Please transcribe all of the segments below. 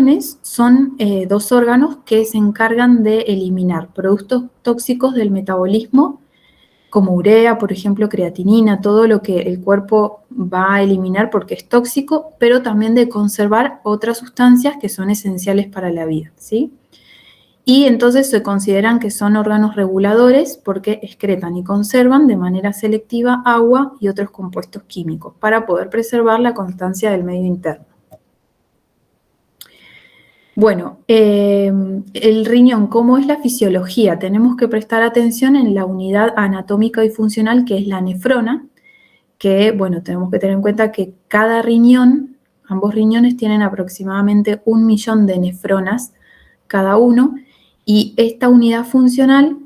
riñones son dos órganos que se encargan de eliminar productos tóxicos del metabolismo, como urea, por ejemplo, creatinina, todo lo que el cuerpo va a eliminar porque es tóxico, pero también de conservar otras sustancias que son esenciales para la vida, ¿sí? Y entonces se consideran que son órganos reguladores porque excretan y conservan de manera selectiva agua y otros compuestos químicos para poder preservar la constancia del medio interno. Bueno, el riñón, ¿cómo es la fisiología? Tenemos que prestar atención en la unidad anatómica y funcional que es la nefrona, que, bueno, tenemos que tener en cuenta que cada riñón, ambos riñones tienen aproximadamente 1 millón de nefronas cada uno, y esta unidad funcional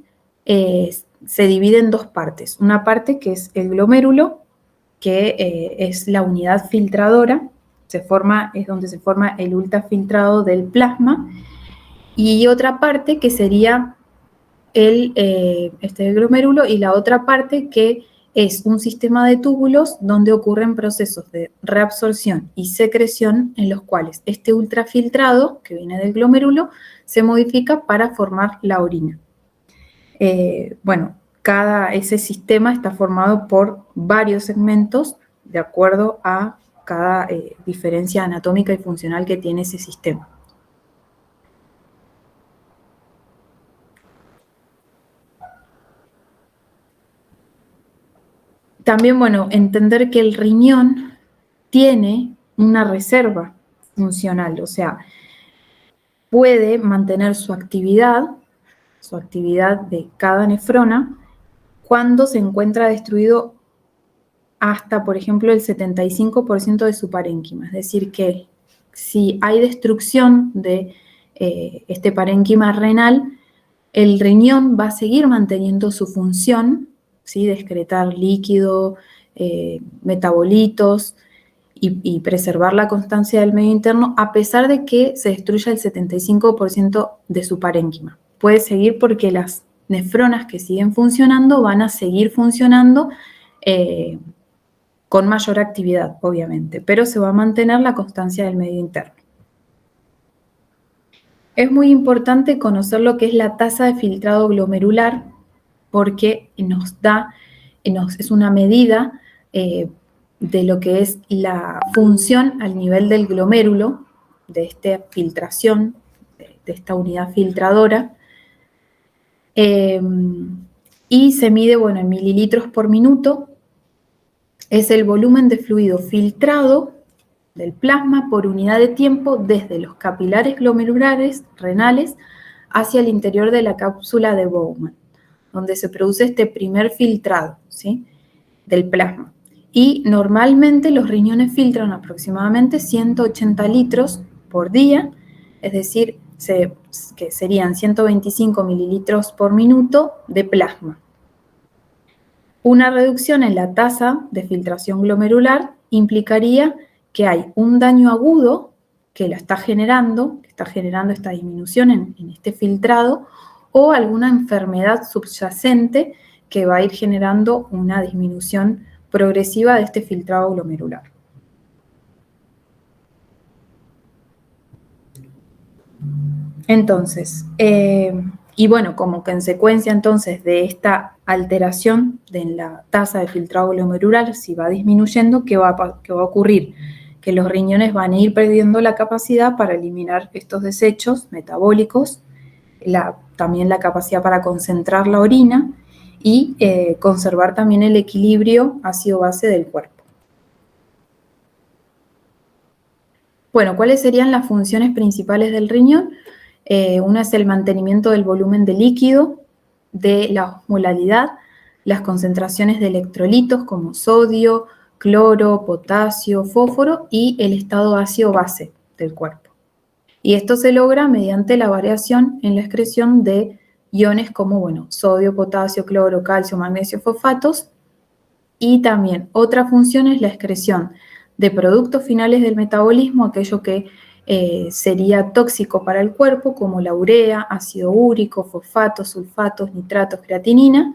se divide en dos partes. Una parte que es el glomérulo, que es la unidad filtradora, es donde se forma el ultrafiltrado del plasma, y otra parte que sería el glomérulo, y la otra parte que es un sistema de túbulos donde ocurren procesos de reabsorción y secreción en los cuales este ultrafiltrado, que viene del glomérulo, se modifica para formar la orina. Bueno, ese sistema está formado por varios segmentos de acuerdo a cada diferencia anatómica y funcional que tiene ese sistema. También, bueno, entender que el riñón tiene una reserva funcional, o sea, puede mantener su actividad de cada nefrona, cuando se encuentra destruido hasta, por ejemplo, el 75% de su parénquima. Es decir, que si hay destrucción de este parénquima renal, el riñón va a seguir manteniendo su función, ¿sí?, de excretar líquido, metabolitos y preservar la constancia del medio interno, a pesar de que se destruya el 75% de su parénquima. Puede seguir porque las nefronas que siguen funcionando van a seguir funcionando con mayor actividad, obviamente, pero se va a mantener la constancia del medio interno. Es muy importante conocer lo que es la tasa de filtrado glomerular, porque es una medida de lo que es la función al nivel del glomérulo, de esta filtración, de esta unidad filtradora, y se mide, bueno, en mililitros por minuto. Es el volumen de fluido filtrado del plasma por unidad de tiempo desde los capilares glomerulares renales hacia el interior de la cápsula de Bowman, donde se produce este primer filtrado, ¿sí?, del plasma. Y normalmente los riñones filtran aproximadamente 180 litros por día, es decir, que serían 125 mililitros por minuto de plasma. Una reducción en la tasa de filtración glomerular implicaría que hay un daño agudo que está generando esta disminución en este filtrado, o alguna enfermedad subyacente que va a ir generando una disminución progresiva de este filtrado glomerular. Entonces, y bueno, como consecuencia entonces de esta alteración de la tasa de filtrado glomerular, si va disminuyendo, ¿qué va a ocurrir? Que los riñones van a ir perdiendo la capacidad para eliminar estos desechos metabólicos, también la capacidad para concentrar la orina y conservar también el equilibrio ácido-base del cuerpo. Bueno, ¿cuáles serían las funciones principales del riñón? Una es el mantenimiento del volumen de líquido, de la osmolaridad, las concentraciones de electrolitos como sodio, cloro, potasio, fósforo y el estado ácido-base del cuerpo. Y esto se logra mediante la variación en la excreción de iones como, bueno, sodio, potasio, cloro, calcio, magnesio, fosfatos. Y también otra función es la excreción de productos finales del metabolismo, aquello que sería tóxico para el cuerpo, como la urea, ácido úrico, fosfatos, sulfatos, nitratos, creatinina.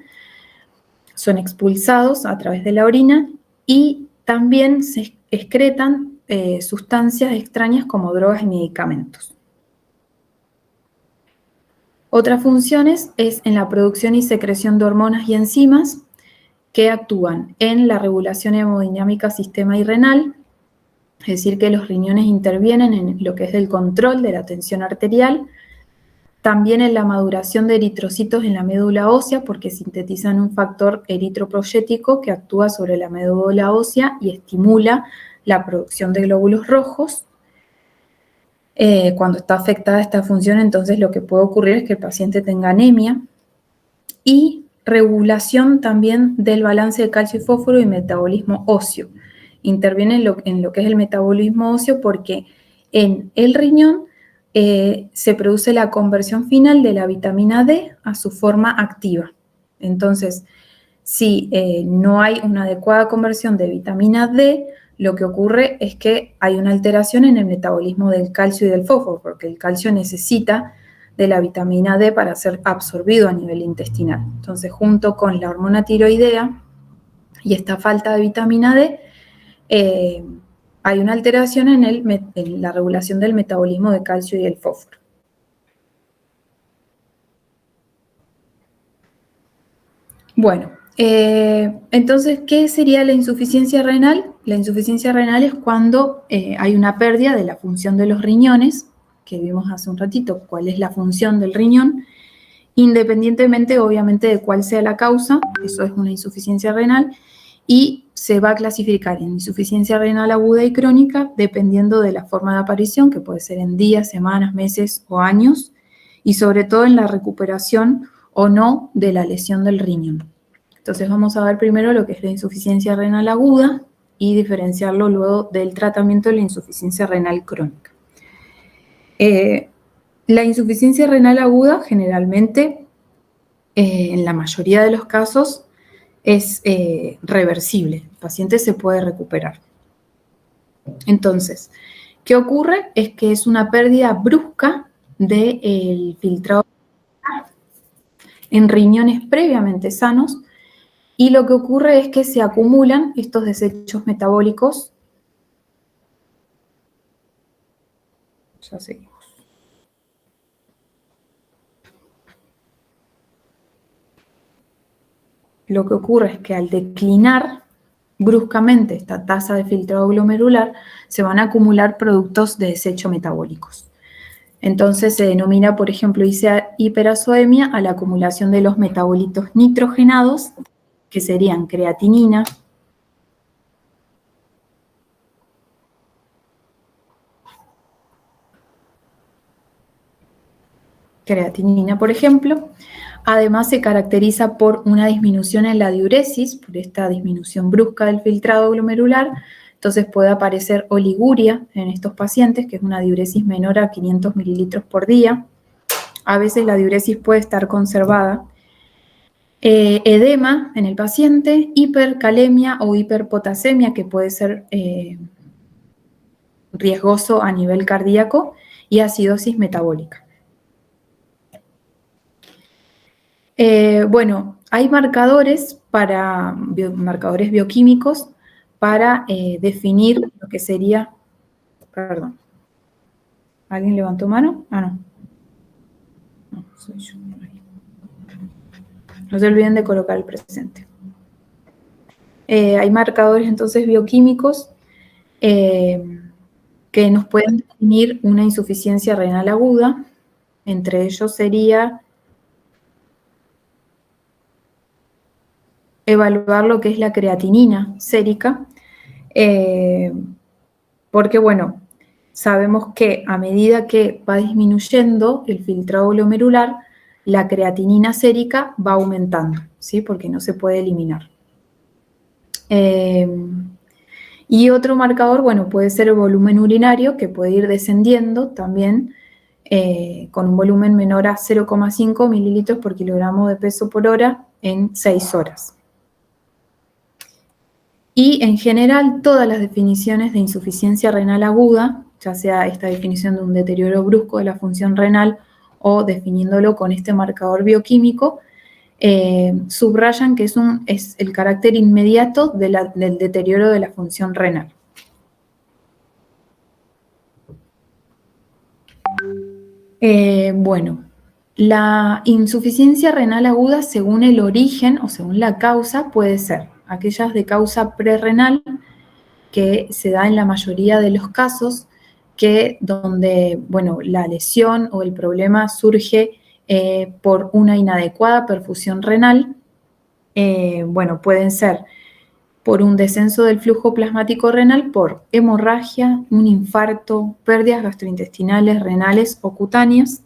Son expulsados a través de la orina, y también se excretan sustancias extrañas como drogas y medicamentos. Otras funciones es en la producción y secreción de hormonas y enzimas que actúan en la regulación hemodinámica sistema y renal, es decir, que los riñones intervienen en lo que es el control de la tensión arterial, también en la maduración de eritrocitos en la médula ósea, porque sintetizan un factor eritropoyético que actúa sobre la médula ósea y estimula la producción de glóbulos rojos. Cuando está afectada esta función, entonces lo que puede ocurrir es que el paciente tenga anemia. Y regulación también del balance de calcio y fósforo y metabolismo óseo. Interviene en lo que es el metabolismo óseo porque en el riñón se produce la conversión final de la vitamina D a su forma activa. Entonces, si no hay una adecuada conversión de vitamina D, lo que ocurre es que hay una alteración en el metabolismo del calcio y del fósforo, porque el calcio necesita de la vitamina D para ser absorbido a nivel intestinal. Entonces, junto con la hormona tiroidea y esta falta de vitamina D, hay una alteración en la regulación del metabolismo de calcio y el fósforo. Bueno, entonces, ¿qué sería la insuficiencia renal? La insuficiencia renal es cuando hay una pérdida de la función de los riñones, que vimos hace un ratito, cuál es la función del riñón, independientemente, obviamente, de cuál sea la causa, eso es una insuficiencia renal, y se va a clasificar en insuficiencia renal aguda y crónica, dependiendo de la forma de aparición, que puede ser en días, semanas, meses o años, y sobre todo en la recuperación o no de la lesión del riñón. Entonces vamos a ver primero lo que es la insuficiencia renal aguda y diferenciarlo luego del tratamiento de la insuficiencia renal crónica. La insuficiencia renal aguda generalmente, en la mayoría de los casos, es reversible. El paciente se puede recuperar. Entonces, ¿qué ocurre? Es que es una pérdida brusca del filtrado en riñones previamente sanos, y lo que ocurre es que se acumulan estos desechos metabólicos. Ya seguimos. Lo que ocurre es que al declinar bruscamente esta tasa de filtrado glomerular, se van a acumular productos de desecho metabólicos. Entonces se denomina, por ejemplo, hiperazoemia a la acumulación de los metabolitos nitrogenados, que serían creatinina, por ejemplo. Además se caracteriza por una disminución en la diuresis, por esta disminución brusca del filtrado glomerular. Entonces puede aparecer oliguria en estos pacientes, que es una diuresis menor a 500 mililitros por día. A veces la diuresis puede estar conservada. Edema en el paciente, hipercalemia o hiperpotasemia, que puede ser riesgoso a nivel cardíaco, y acidosis metabólica. Bueno, hay marcadores bioquímicos para definir lo que sería, perdón, ¿alguien levantó mano? Ah, no. No, soy yo. No se olviden de colocar el presente. Hay marcadores entonces bioquímicos que nos pueden definir una insuficiencia renal aguda. Entre ellos sería evaluar lo que es la creatinina sérica, porque, bueno, sabemos que a medida que va disminuyendo el filtrado glomerular, la creatinina sérica va aumentando, ¿sí? Porque no se puede eliminar. Y otro marcador, bueno, puede ser el volumen urinario, que puede ir descendiendo también con un volumen menor a 0,5 mililitros por kilogramo de peso por hora en 6 horas. Y en general, todas las definiciones de insuficiencia renal aguda, ya sea esta definición de un deterioro brusco de la función renal o definiéndolo con este marcador bioquímico, subrayan que es el carácter inmediato del deterioro de la función renal. Bueno, La insuficiencia renal aguda, según el origen o según la causa, puede ser aquellas de causa prerrenal, que se da en la mayoría de los casos, que donde, bueno, la lesión o el problema surge por una inadecuada perfusión renal. Bueno, pueden ser por un descenso del flujo plasmático renal, por hemorragia, un infarto, pérdidas gastrointestinales, renales o cutáneas.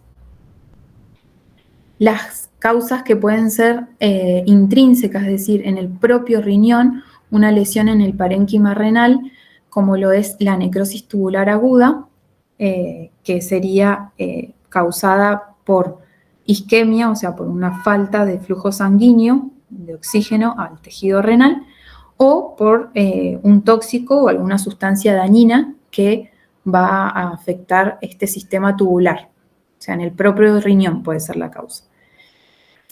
Las causas que pueden ser intrínsecas, es decir, en el propio riñón, una lesión en el parénquima renal, como lo es la necrosis tubular aguda, que sería causada por isquemia, o sea, por una falta de flujo sanguíneo, de oxígeno al tejido renal, o por un tóxico o alguna sustancia dañina que va a afectar este sistema tubular. O sea, en el propio riñón puede ser la causa.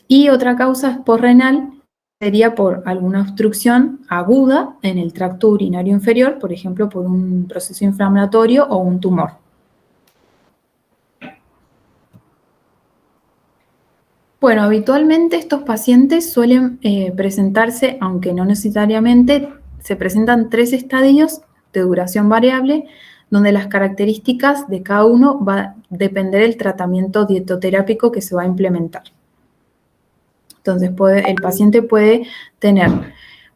Y otra causa esporrenal sería por alguna obstrucción aguda en el tracto urinario inferior, por ejemplo, por un proceso inflamatorio o un tumor. Bueno, habitualmente estos pacientes suelen presentarse, aunque no necesariamente, se presentan 3 estadios de duración variable, donde las características de cada uno va a depender del tratamiento dietoterápico que se va a implementar. Entonces, el paciente puede tener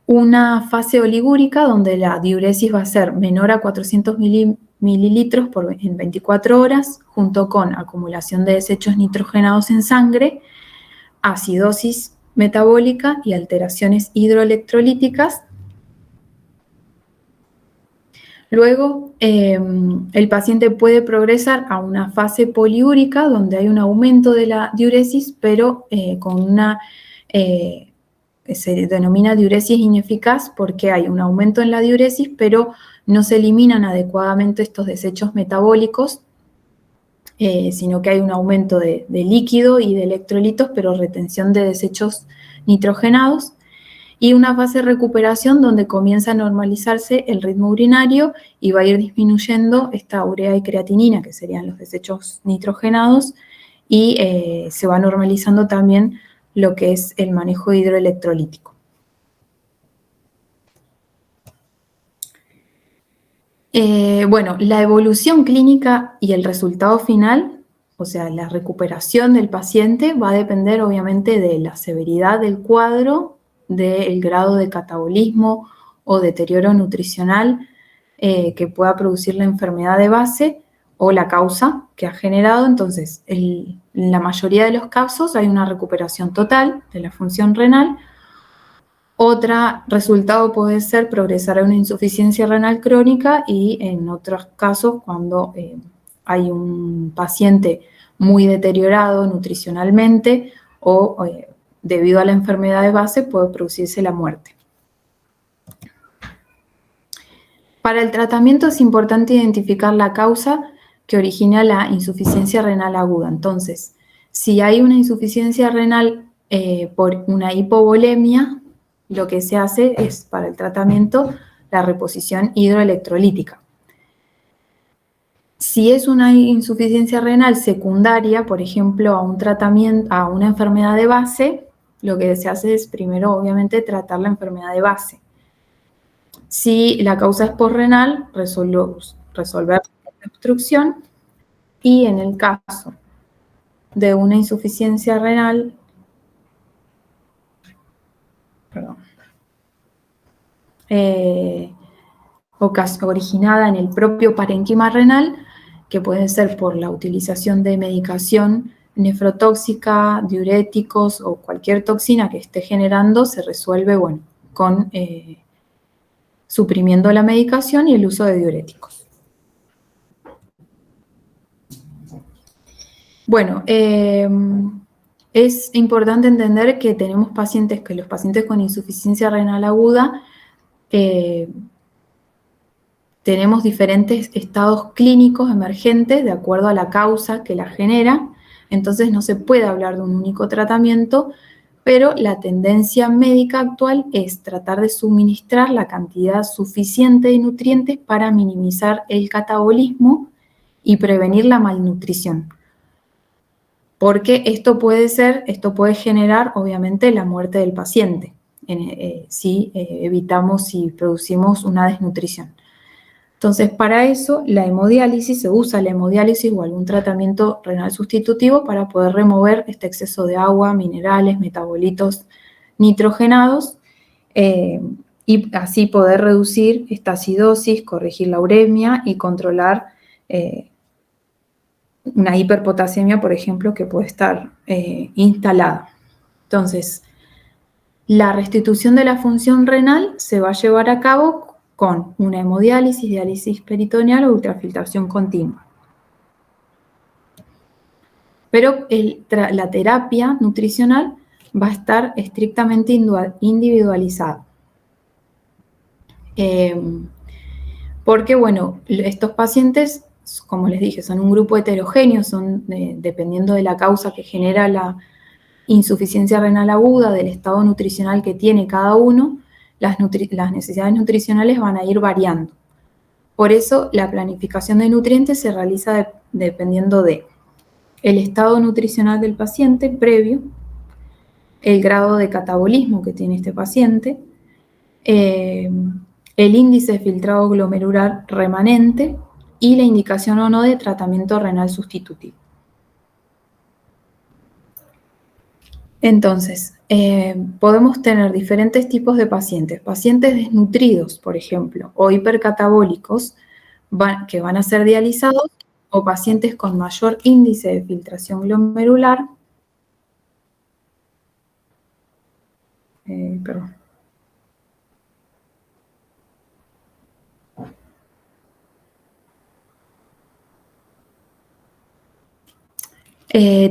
una fase oligúrica donde la diuresis va a ser menor a 400 mililitros en 24 horas, junto con acumulación de desechos nitrogenados en sangre, acidosis metabólica y alteraciones hidroelectrolíticas. Luego, el paciente puede progresar a una fase poliúrica, donde hay un aumento de la diuresis, pero con una, se denomina diuresis ineficaz, porque hay un aumento en la diuresis, pero no se eliminan adecuadamente estos desechos metabólicos, sino que hay un aumento de líquido y de electrolitos, pero retención de desechos nitrogenados. Y una fase de recuperación donde comienza a normalizarse el ritmo urinario y va a ir disminuyendo esta urea y creatinina, que serían los desechos nitrogenados, y se va normalizando también lo que es el manejo hidroelectrolítico. Bueno, la evolución clínica y el resultado final, o sea, la recuperación del paciente, va a depender obviamente de la severidad del cuadro, del grado de catabolismo o deterioro nutricional que pueda producir la enfermedad de base o la causa que ha generado. Entonces, en la mayoría de los casos hay una recuperación total de la función renal. Otro resultado puede ser progresar a una insuficiencia renal crónica, y en otros casos, cuando hay un paciente muy deteriorado nutricionalmente o debido a la enfermedad de base, puede producirse la muerte. Para el tratamiento es importante identificar la causa que origina la insuficiencia renal aguda. Entonces, si hay una insuficiencia renal por una hipovolemia, lo que se hace es, para el tratamiento, la reposición hidroelectrolítica. Si es una insuficiencia renal secundaria, por ejemplo, a un tratamiento, a una enfermedad de base, lo que se hace es primero, obviamente, tratar la enfermedad de base. Si la causa es posrenal, resolver la obstrucción, y en el caso de una insuficiencia renal, originada en el propio parénquima renal, que puede ser por la utilización de medicación nefrotóxica, diuréticos o cualquier toxina que esté generando, se resuelve, bueno, con suprimiendo la medicación y el uso de diuréticos. Bueno, es importante entender que tenemos pacientes, que los pacientes con insuficiencia renal aguda, tenemos diferentes estados clínicos emergentes de acuerdo a la causa que la genera. Entonces no se puede hablar de un único tratamiento, pero la tendencia médica actual es tratar de suministrar la cantidad suficiente de nutrientes para minimizar el catabolismo y prevenir la malnutrición. porque esto puede generar obviamente la muerte del paciente si evitamos, si producimos una desnutrición. Entonces, para eso, la hemodiálisis, se usa la hemodiálisis o algún tratamiento renal sustitutivo para poder remover este exceso de agua, minerales, metabolitos nitrogenados y así poder reducir esta acidosis, corregir la uremia y controlar una hiperpotasemia, por ejemplo, que puede estar instalada. Entonces, la restitución de la función renal se va a llevar a cabo con una hemodiálisis, diálisis peritoneal o ultrafiltración continua. Pero la terapia nutricional va a estar estrictamente individualizada. Porque, bueno, estos pacientes, como les dije, son un grupo heterogéneo, son dependiendo de la causa que genera la insuficiencia renal aguda, del estado nutricional que tiene cada uno, las necesidades nutricionales van a ir variando. Por eso, la planificación de nutrientes se realiza dependiendo de el estado nutricional del paciente previo, el grado de catabolismo que tiene este paciente, el índice de filtrado glomerular remanente y la indicación o no de tratamiento renal sustitutivo. Entonces, podemos tener diferentes tipos de pacientes. Pacientes desnutridos, por ejemplo, o hipercatabólicos, que van a ser dializados, o pacientes con mayor índice de filtración glomerular. Perdón.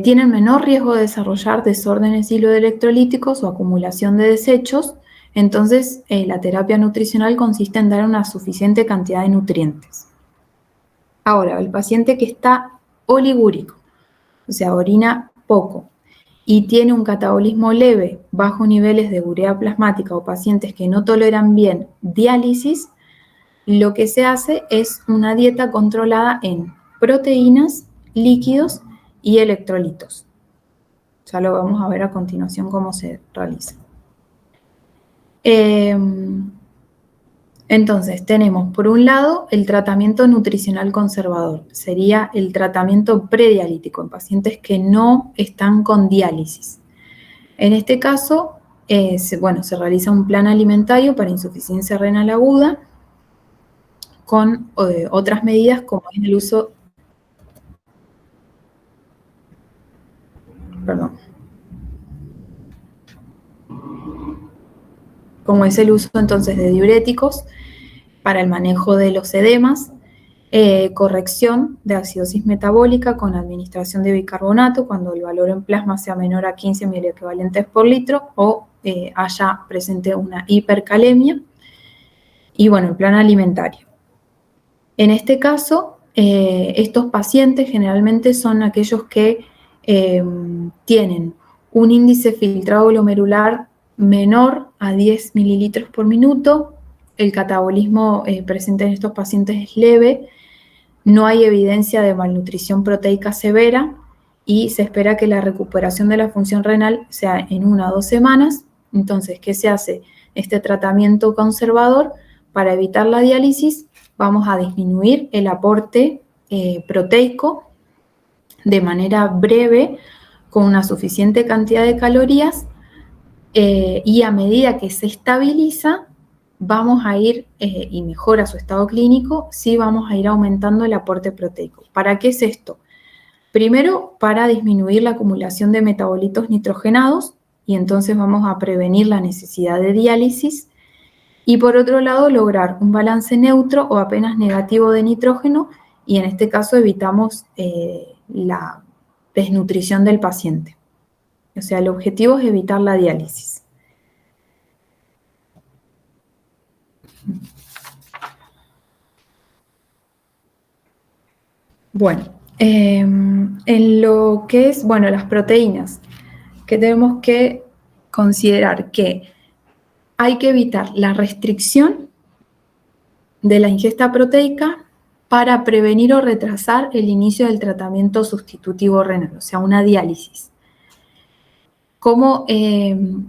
Tienen menor riesgo de desarrollar desórdenes hidroelectrolíticos o acumulación de desechos. Entonces, la terapia nutricional consiste en dar una suficiente cantidad de nutrientes. Ahora, el paciente que está oligúrico, o sea, orina poco, y tiene un catabolismo leve, bajo niveles de urea plasmática o pacientes que no toleran bien diálisis, lo que se hace es una dieta controlada en proteínas, líquidos y electrolitos. Ya lo vamos a ver a continuación cómo se realiza. Entonces, tenemos por un lado el tratamiento nutricional conservador. Sería el tratamiento predialítico en pacientes que no están con diálisis. En este caso, se realiza un plan alimentario para insuficiencia renal aguda con otras medidas como es el uso... Perdón. Como es el uso entonces de diuréticos para el manejo de los edemas, corrección de acidosis metabólica con administración de bicarbonato cuando el valor en plasma sea menor a 15 miliequivalentes por litro o haya presente una hipercalemia, y bueno, el plan alimentario. En este caso, estos pacientes generalmente son aquellos que tienen un índice filtrado glomerular menor a 10 mililitros por minuto, el catabolismo presente en estos pacientes es leve, no hay evidencia de malnutrición proteica severa y se espera que la recuperación de la función renal sea en 1 o 2 semanas. Entonces, ¿qué se hace? Este tratamiento conservador, para evitar la diálisis, vamos a disminuir el aporte proteico de manera breve con una suficiente cantidad de calorías y a medida que se estabiliza, vamos a ir, y mejora su estado clínico, sí vamos a ir aumentando el aporte proteico. ¿Para qué es esto? Primero, para disminuir la acumulación de metabolitos nitrogenados, y entonces vamos a prevenir la necesidad de diálisis. Y por otro lado, lograr un balance neutro o apenas negativo de nitrógeno, y en este caso evitamos la desnutrición del paciente. O sea, el objetivo es evitar la diálisis. Bueno, en lo que es, las proteínas, que tenemos que considerar que hay que evitar la restricción de la ingesta proteica para prevenir o retrasar el inicio del tratamiento sustitutivo renal, o sea, una diálisis.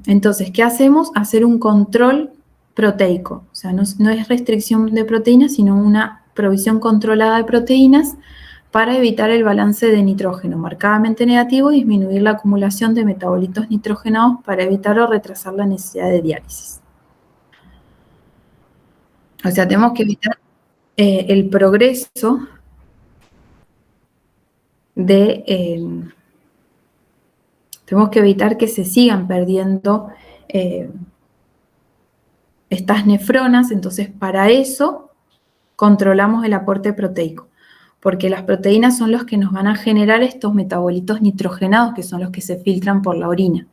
Entonces, ¿qué hacemos? Hacer un control proteico, o sea, no es restricción de proteínas, sino una provisión controlada de proteínas para evitar el balance de nitrógeno marcadamente negativo y disminuir la acumulación de metabolitos nitrogenados para evitar o retrasar la necesidad de diálisis. O sea, tenemos que evitar el progreso tenemos que evitar que se sigan perdiendo estas nefronas, entonces para eso controlamos el aporte proteico, porque las proteínas son los que nos van a generar estos metabolitos nitrogenados, que son los que se filtran por la orina.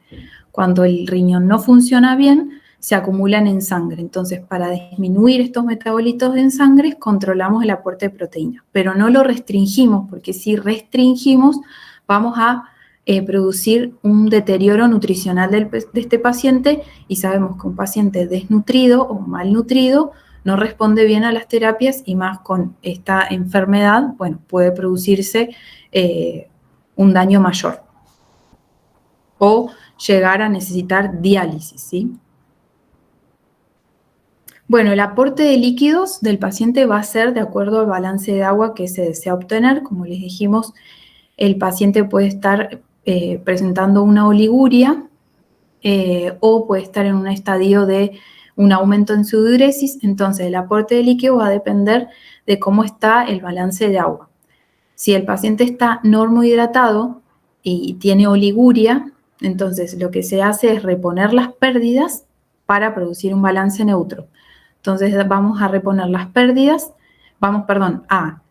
Cuando el riñón no funciona bien, se acumulan en sangre. Entonces, para disminuir estos metabolitos en sangre, controlamos el aporte de proteína, pero no lo restringimos, porque si restringimos, vamos a producir un deterioro nutricional de este paciente, y sabemos que un paciente desnutrido o malnutrido no responde bien a las terapias, y más con esta enfermedad, bueno, puede producirse un daño mayor o llegar a necesitar diálisis, ¿sí? Bueno, el aporte de líquidos del paciente va a ser de acuerdo al balance de agua que se desea obtener. Como les dijimos, el paciente puede estar presentando una oliguria o puede estar en un estadio de un aumento en su diuresis. Entonces, el aporte de líquido va a depender de cómo está el balance de agua. Si el paciente está normohidratado y tiene oliguria, entonces lo que se hace es reponer las pérdidas para producir un balance neutro. Entonces vamos a reponer las pérdidas, a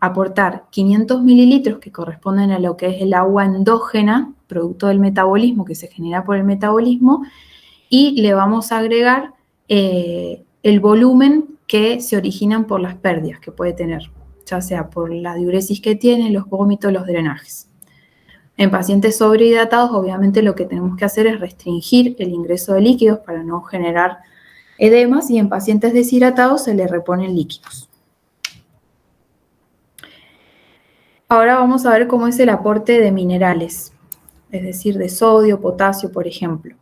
aportar 500 mililitros que corresponden a lo que es el agua endógena, producto del metabolismo que se genera por el metabolismo, y le vamos a agregar el volumen que se originan por las pérdidas que puede tener, ya sea por la diuresis que tiene, los vómitos, los drenajes. En pacientes sobrehidratados, obviamente lo que tenemos que hacer es restringir el ingreso de líquidos para no generar edemas, y en pacientes deshidratados se le reponen líquidos. Ahora vamos a ver cómo es el aporte de minerales, es decir, de sodio, potasio, por ejemplo.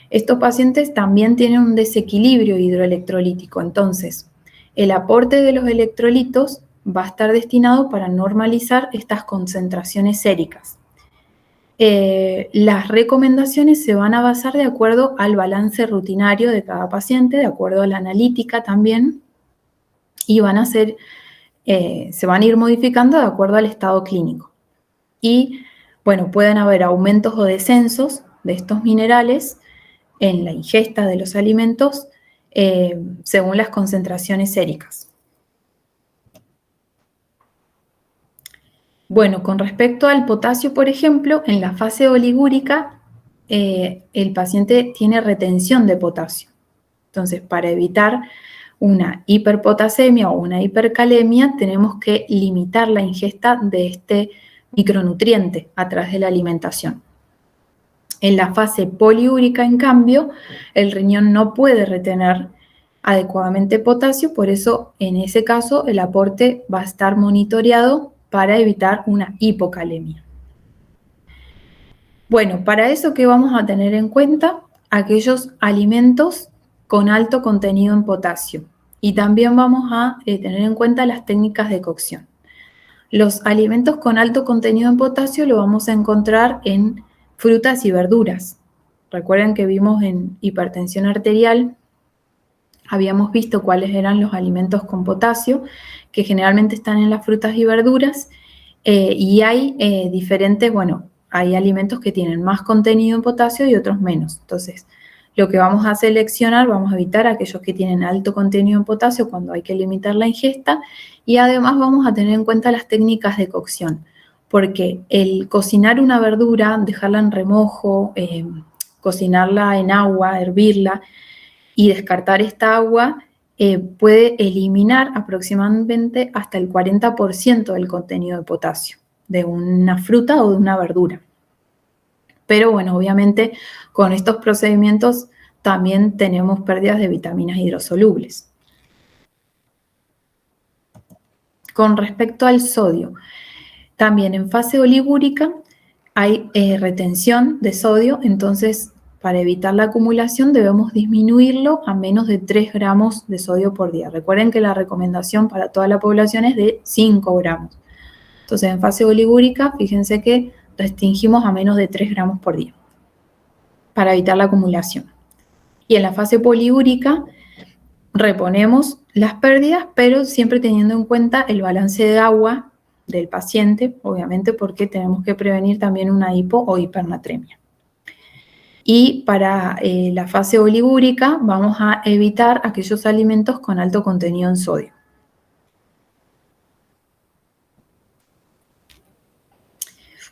Estos pacientes también tienen un desequilibrio hidroelectrolítico, entonces el aporte de los electrolitos va a estar destinado para normalizar estas concentraciones séricas. Las recomendaciones se van a basar de acuerdo al balance rutinario de cada paciente, de acuerdo a la analítica también, y se van a ir modificando de acuerdo al estado clínico. Y, bueno, pueden haber aumentos o descensos de estos minerales en la ingesta de los alimentos según las concentraciones séricas. Bueno, con respecto al potasio, por ejemplo, en la fase oligúrica, el paciente tiene retención de potasio. Entonces, para evitar una hiperpotasemia o una hipercalemia, tenemos que limitar la ingesta de este micronutriente a través de la alimentación. En la fase poliúrica, en cambio, el riñón no puede retener adecuadamente potasio, por eso en ese caso el aporte va a estar monitoreado para evitar una hipocalemia. Bueno, para eso, ¿qué vamos a tener en cuenta? Aquellos alimentos con alto contenido en potasio, y también vamos a tener en cuenta las técnicas de cocción. Los alimentos con alto contenido en potasio lo vamos a encontrar en frutas y verduras. Recuerden que vimos en hipertensión arterial, habíamos visto cuáles eran los alimentos con potasio, que generalmente están en las frutas y verduras, y hay diferentes, hay alimentos que tienen más contenido en potasio y otros menos. Entonces, lo que vamos a seleccionar, vamos a evitar aquellos que tienen alto contenido en potasio cuando hay que limitar la ingesta, y además vamos a tener en cuenta las técnicas de cocción, porque el cocinar una verdura, dejarla en remojo, cocinarla en agua, hervirla y descartar esta agua, puede eliminar aproximadamente hasta el 40% del contenido de potasio de una fruta o de una verdura. Pero bueno, obviamente con estos procedimientos también tenemos pérdidas de vitaminas hidrosolubles. Con respecto al sodio, también en fase oligúrica hay retención de sodio, entonces para evitar la acumulación debemos disminuirlo a menos de 3 gramos de sodio por día. Recuerden que la recomendación para toda la población es de 5 gramos. Entonces en fase oligúrica, fíjense que restringimos a menos de 3 gramos por día para evitar la acumulación. Y en la fase poliúrica reponemos las pérdidas, pero siempre teniendo en cuenta el balance de agua del paciente, obviamente porque tenemos que prevenir también una hipo o hipernatremia. Y para la fase oligúrica vamos a evitar aquellos alimentos con alto contenido en sodio.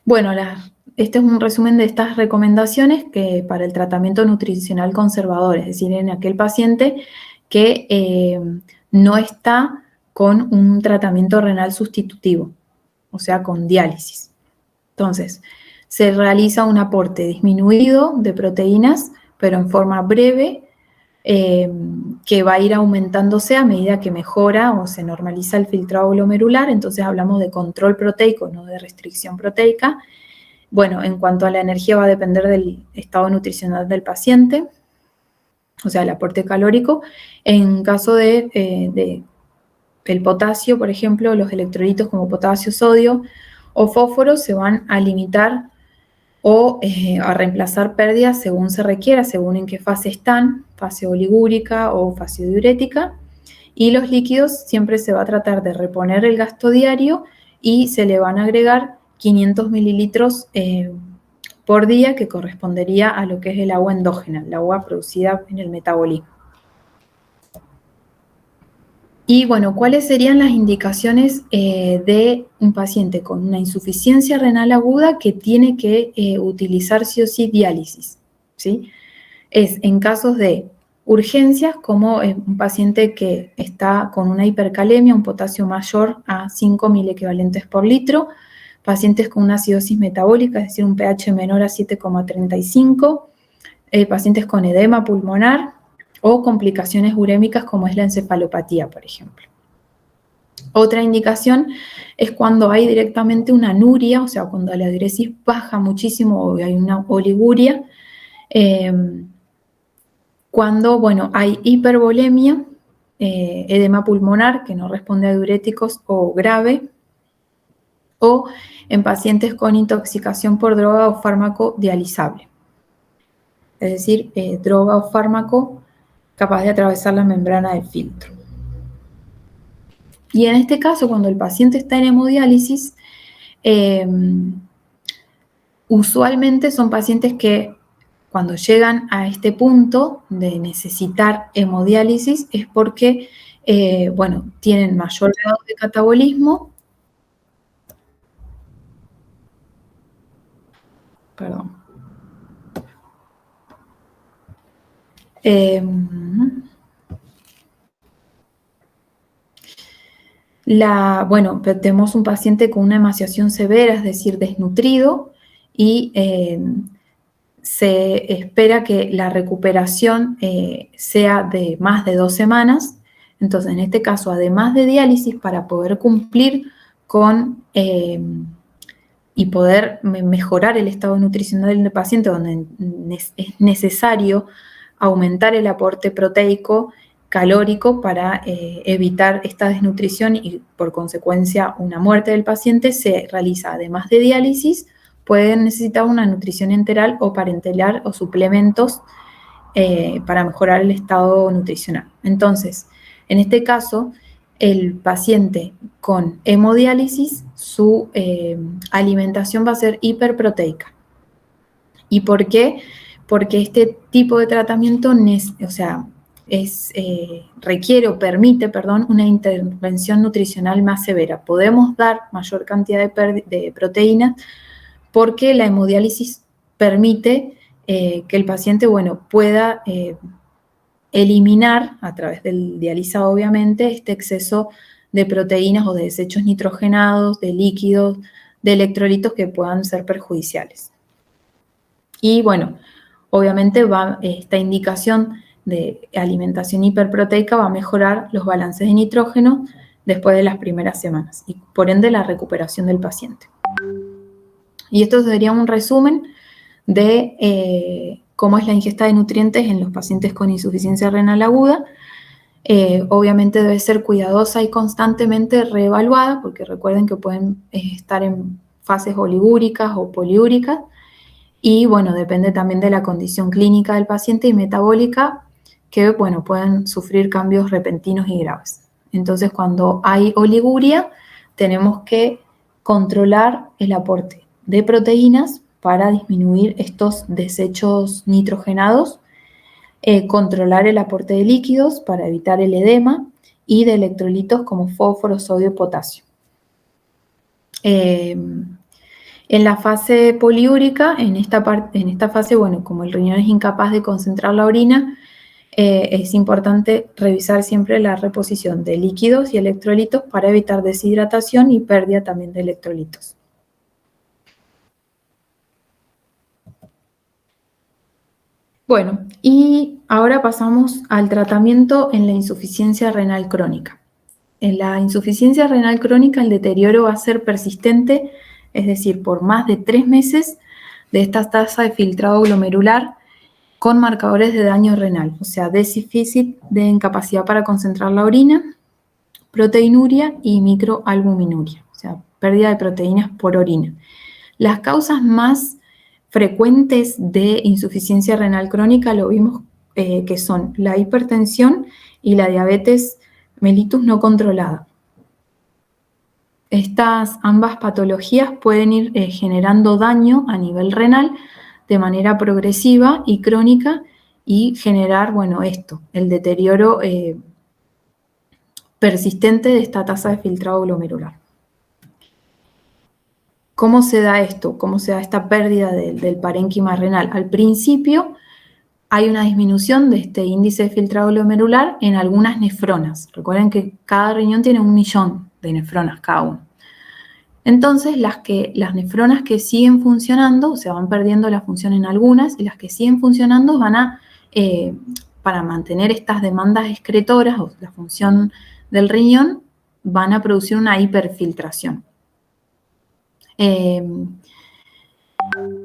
Bueno, este es un resumen de estas recomendaciones que para el tratamiento nutricional conservador, es decir, en aquel paciente que no está con un tratamiento renal sustitutivo, o sea, con diálisis. Entonces, se realiza un aporte disminuido de proteínas, pero en forma breve, que va a ir aumentándose a medida que mejora o se normaliza el filtrado glomerular. Entonces hablamos de control proteico, no de restricción proteica. Bueno, en cuanto a la energía va a depender del estado nutricional del paciente, o sea, el aporte calórico. En caso de el potasio, por ejemplo, los electrolitos como potasio, sodio o fósforo se van a limitar o a reemplazar pérdidas según se requiera, según en qué fase están, fase oligúrica o fase diurética. Y los líquidos siempre se va a tratar de reponer el gasto diario y se le van a agregar 500 mililitros por día, que correspondería a lo que es el agua endógena, el agua producida en el metabolismo. Y bueno, ¿cuáles serían las indicaciones de un paciente con una insuficiencia renal aguda que tiene que utilizar sí o sí diálisis? ¿Sí? Es en casos de urgencias, como un paciente que está con una hipercalemia, un potasio mayor a 5.000 equivalentes por litro, pacientes con una acidosis metabólica, es decir, un pH menor a 7,35, pacientes con edema pulmonar, o complicaciones urémicas como es la encefalopatía, por ejemplo. Otra indicación es cuando hay directamente una anuria, o sea, cuando la diuresis baja muchísimo o hay una oliguria, cuando, bueno, hay hipervolemia, edema pulmonar que no responde a diuréticos o grave, o en pacientes con intoxicación por droga o fármaco dializable. Es decir, droga o fármaco capaz de atravesar la membrana del filtro. Y en este caso, cuando el paciente está en hemodiálisis, usualmente son pacientes que cuando llegan a este punto de necesitar hemodiálisis es porque, bueno, tienen mayor grado de catabolismo. Perdón. Bueno, tenemos un paciente con una emaciación severa, es decir, desnutrido, y se espera que la recuperación sea de más de 2 semanas. Entonces, en este caso, además de diálisis, para poder cumplir con y poder mejorar el estado nutricional del paciente, donde es necesario aumentar el aporte proteico, calórico, para evitar esta desnutrición y por consecuencia una muerte del paciente, se realiza además de diálisis. Pueden necesitar una nutrición enteral o parenteral o suplementos para mejorar el estado nutricional. Entonces, en este caso, el paciente con hemodiálisis, su alimentación va a ser hiperproteica. ¿Y por qué? Porque este tipo de tratamiento requiere o permite, una intervención nutricional más severa. Podemos dar mayor cantidad de proteínas porque la hemodiálisis permite que el paciente, pueda eliminar, a través del dializado obviamente, este exceso de proteínas o de desechos nitrogenados, de líquidos, de electrolitos que puedan ser perjudiciales. Y bueno, obviamente esta indicación de alimentación hiperproteica va a mejorar los balances de nitrógeno después de las primeras semanas y por ende la recuperación del paciente. Y esto sería un resumen de cómo es la ingesta de nutrientes en los pacientes con insuficiencia renal aguda. Obviamente debe ser cuidadosa y constantemente reevaluada, porque recuerden que pueden estar en fases oligúricas o poliúricas, y bueno, depende también de la condición clínica del paciente y metabólica, que bueno, pueden sufrir cambios repentinos y graves. Entonces, cuando hay oliguria, tenemos que controlar el aporte de proteínas para disminuir estos desechos nitrogenados, controlar el aporte de líquidos para evitar el edema y de electrolitos como fósforo, sodio y potasio. En la fase poliúrica, en esta fase, bueno, como el riñón es incapaz de concentrar la orina, es importante revisar siempre la reposición de líquidos y electrolitos para evitar deshidratación y pérdida también de electrolitos. Bueno, y ahora pasamos al tratamiento en la insuficiencia renal crónica. En la insuficiencia renal crónica el deterioro va a ser persistente, es decir, por más de 3 meses de esta tasa de filtrado glomerular con marcadores de daño renal, o sea, déficit de incapacidad para concentrar la orina, proteinuria y microalbuminuria, o sea, pérdida de proteínas por orina. Las causas más frecuentes de insuficiencia renal crónica lo vimos que son la hipertensión y la diabetes mellitus no controlada. Estas ambas patologías pueden ir generando daño a nivel renal de manera progresiva y crónica y generar, bueno, el deterioro persistente de esta tasa de filtrado glomerular. ¿Cómo se da esto? ¿Cómo se da esta pérdida del parénquima renal? Al principio hay una disminución de este índice de filtrado glomerular en algunas nefronas. Recuerden que cada riñón tiene 1 millón de nefronas cada uno. Entonces, las nefronas que siguen funcionando, o sea, van perdiendo la función en algunas, y las que siguen funcionando van a, para mantener estas demandas excretoras o la función del riñón, van a producir una hiperfiltración.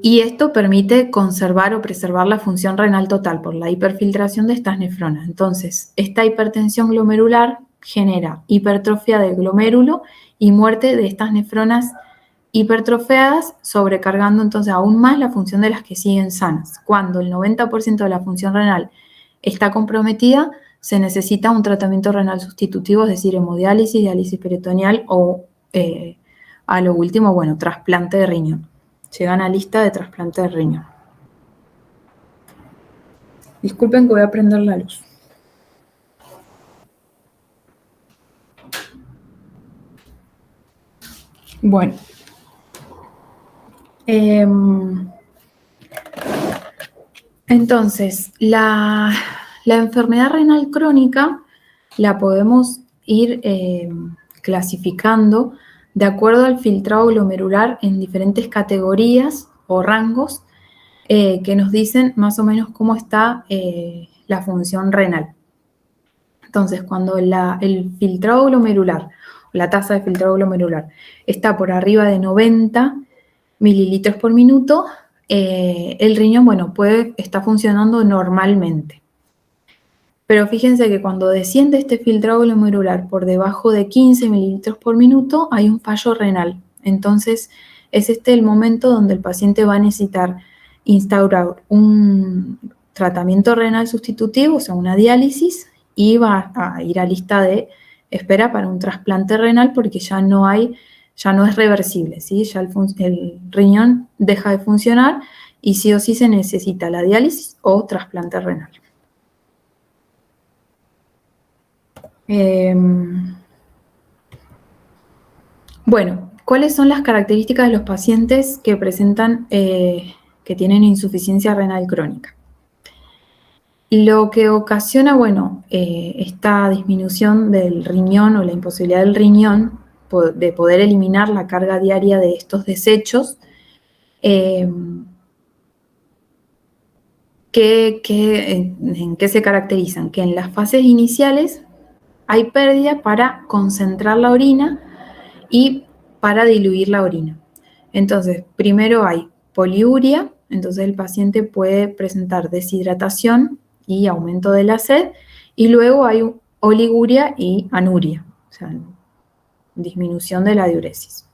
Y esto permite conservar o preservar la función renal total por la hiperfiltración de estas nefronas. Entonces, esta hipertensión glomerular genera hipertrofia del glomérulo y muerte de estas nefronas hipertrofeadas, sobrecargando entonces aún más la función de las que siguen sanas. Cuando el 90% de la función renal está comprometida, se necesita un tratamiento renal sustitutivo, es decir, hemodiálisis, diálisis peritoneal o, a lo último, bueno, trasplante de riñón. Llegan a lista de trasplante de riñón. Disculpen que voy a prender la luz. Bueno. Entonces, la enfermedad renal crónica la podemos ir clasificando de acuerdo al filtrado glomerular en diferentes categorías o rangos que nos dicen más o menos cómo está la función renal. Entonces, cuando el filtrado glomerular, la tasa de filtrado glomerular, está por arriba de 90 mililitros por minuto, el riñón, bueno, está funcionando normalmente. Pero fíjense que cuando desciende este filtrado glomerular por debajo de 15 mililitros por minuto, hay un fallo renal. Entonces, es el momento donde el paciente va a necesitar instaurar un tratamiento renal sustitutivo, o sea, una diálisis, y va a ir a lista de espera para un trasplante renal porque ya no es reversible, ¿sí? Ya el riñón deja de funcionar y sí o sí se necesita la diálisis o trasplante renal. Bueno, ¿cuáles son las características de los pacientes que presentan, que tienen insuficiencia renal crónica? Lo que ocasiona, bueno, esta disminución del riñón o la imposibilidad del riñón de poder eliminar la carga diaria de estos desechos, ¿en qué se caracterizan? Que en las fases iniciales hay pérdida para concentrar la orina y para diluir la orina. Entonces, primero hay poliuria, entonces el paciente puede presentar deshidratación y aumento de la sed, y luego hay oliguria y anuria, o sea, disminución de la diuresis,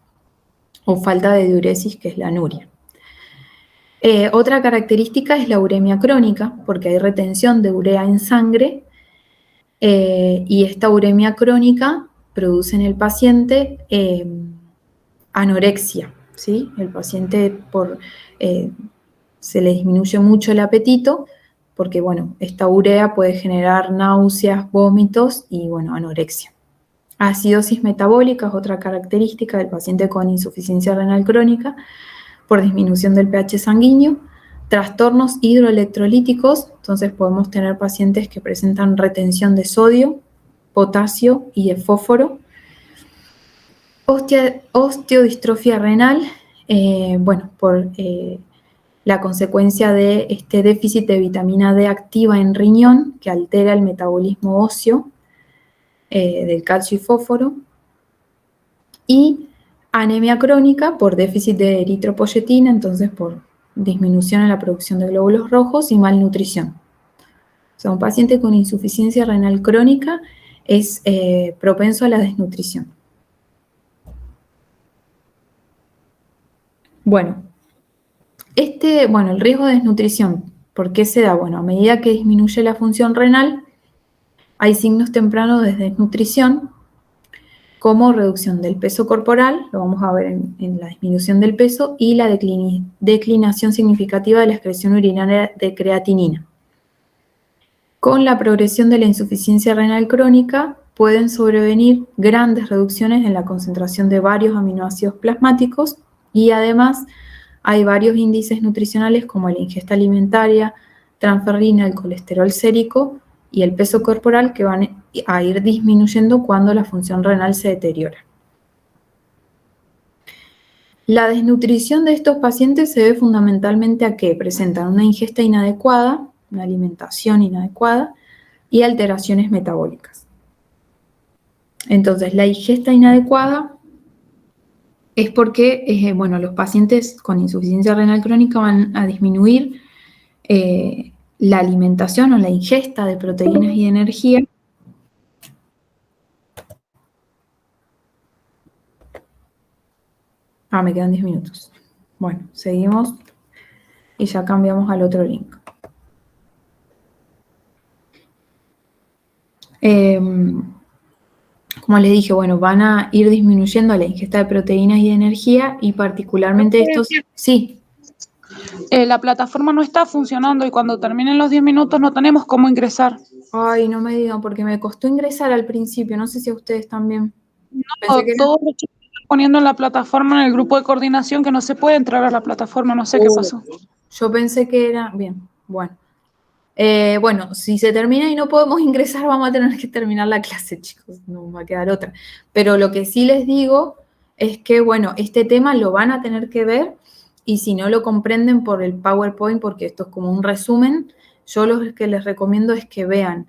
o falta de diuresis, que es la anuria. Otra característica es la uremia crónica, porque hay retención de urea en sangre, y esta uremia crónica produce en el paciente anorexia, ¿sí? El paciente se le disminuye mucho el apetito, porque, bueno, esta urea puede generar náuseas, vómitos y, bueno, anorexia. Acidosis metabólica es otra característica del paciente con insuficiencia renal crónica, por disminución del pH sanguíneo. Trastornos hidroelectrolíticos, entonces podemos tener pacientes que presentan retención de sodio, potasio y de fósforo. Osteodistrofia renal, bueno, por la consecuencia de este déficit de vitamina D activa en riñón, que altera el metabolismo óseo del calcio y fósforo. Y anemia crónica por déficit de eritropoyetina, entonces por disminución en la producción de glóbulos rojos y malnutrición. O sea, un paciente con insuficiencia renal crónica es propenso a la desnutrición. Bueno, el riesgo de desnutrición, ¿por qué se da? Bueno, a medida que disminuye la función renal, hay signos tempranos de desnutrición, como reducción del peso corporal, lo vamos a ver en la disminución del peso, y la declinación significativa de la excreción urinaria de creatinina. Con la progresión de la insuficiencia renal crónica pueden sobrevenir grandes reducciones en la concentración de varios aminoácidos plasmáticos, y además hay varios índices nutricionales como la ingesta alimentaria, transferrina, el colesterol sérico y el peso corporal, que van a ir disminuyendo cuando la función renal se deteriora. La desnutrición de estos pacientes se debe fundamentalmente a que presentan una ingesta inadecuada, una alimentación inadecuada y alteraciones metabólicas. Entonces, la ingesta inadecuada es porque los pacientes con insuficiencia renal crónica van a disminuir la alimentación o la ingesta de proteínas y de energía. Me quedan 10 minutos. Bueno, seguimos y ya cambiamos al otro link. Como les dije, van a ir disminuyendo la ingesta de proteínas y de energía, y particularmente estos... Sí. La plataforma no está funcionando y cuando terminen los 10 minutos no tenemos cómo ingresar. Ay, no me digan, porque me costó ingresar al principio. No sé si a ustedes también. No, todos los chicos están poniendo en la plataforma, en el grupo de coordinación, que no se puede entrar a la plataforma. No sé qué pasó. Yo pensé que era... Bien, bueno. Si se termina y no podemos ingresar, vamos a tener que terminar la clase, chicos. No va a quedar otra. Pero lo que sí les digo es que, este tema lo van a tener que ver, y si no lo comprenden por el PowerPoint, porque esto es como un resumen, yo lo que les recomiendo es que vean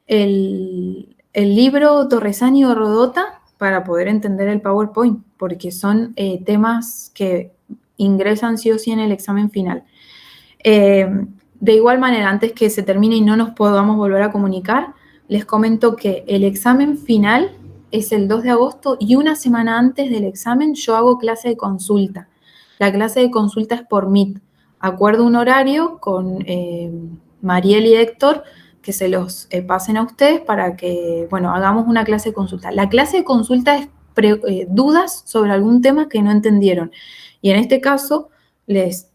el libro Torresani o Rodota para poder entender el PowerPoint, porque son temas que ingresan sí o sí en el examen final. De igual manera, antes que se termine y no nos podamos volver a comunicar, les comento que el examen final es el 2 de agosto y una semana antes del examen yo hago clase de consulta. La clase de consulta es por Meet. Acuerdo un horario con Mariel y Héctor, que se los pasen a ustedes para que, hagamos una clase de consulta. La clase de consulta es dudas sobre algún tema que no entendieron. Y en este caso, les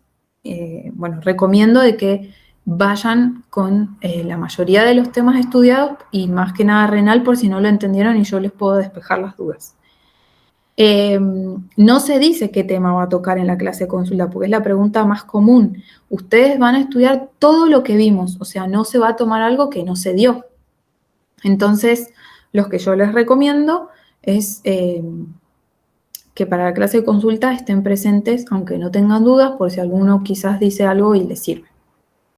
recomiendo de que vayan con la mayoría de los temas estudiados, y más que nada renal, por si no lo entendieron y yo les puedo despejar las dudas. No se dice qué tema va a tocar en la clase de consulta, porque es la pregunta más común. Ustedes van a estudiar todo lo que vimos, o sea, no se va a tomar algo que no se dio. Entonces, lo que yo les recomiendo es que para la clase de consulta estén presentes, aunque no tengan dudas, por si alguno quizás dice algo y les sirve.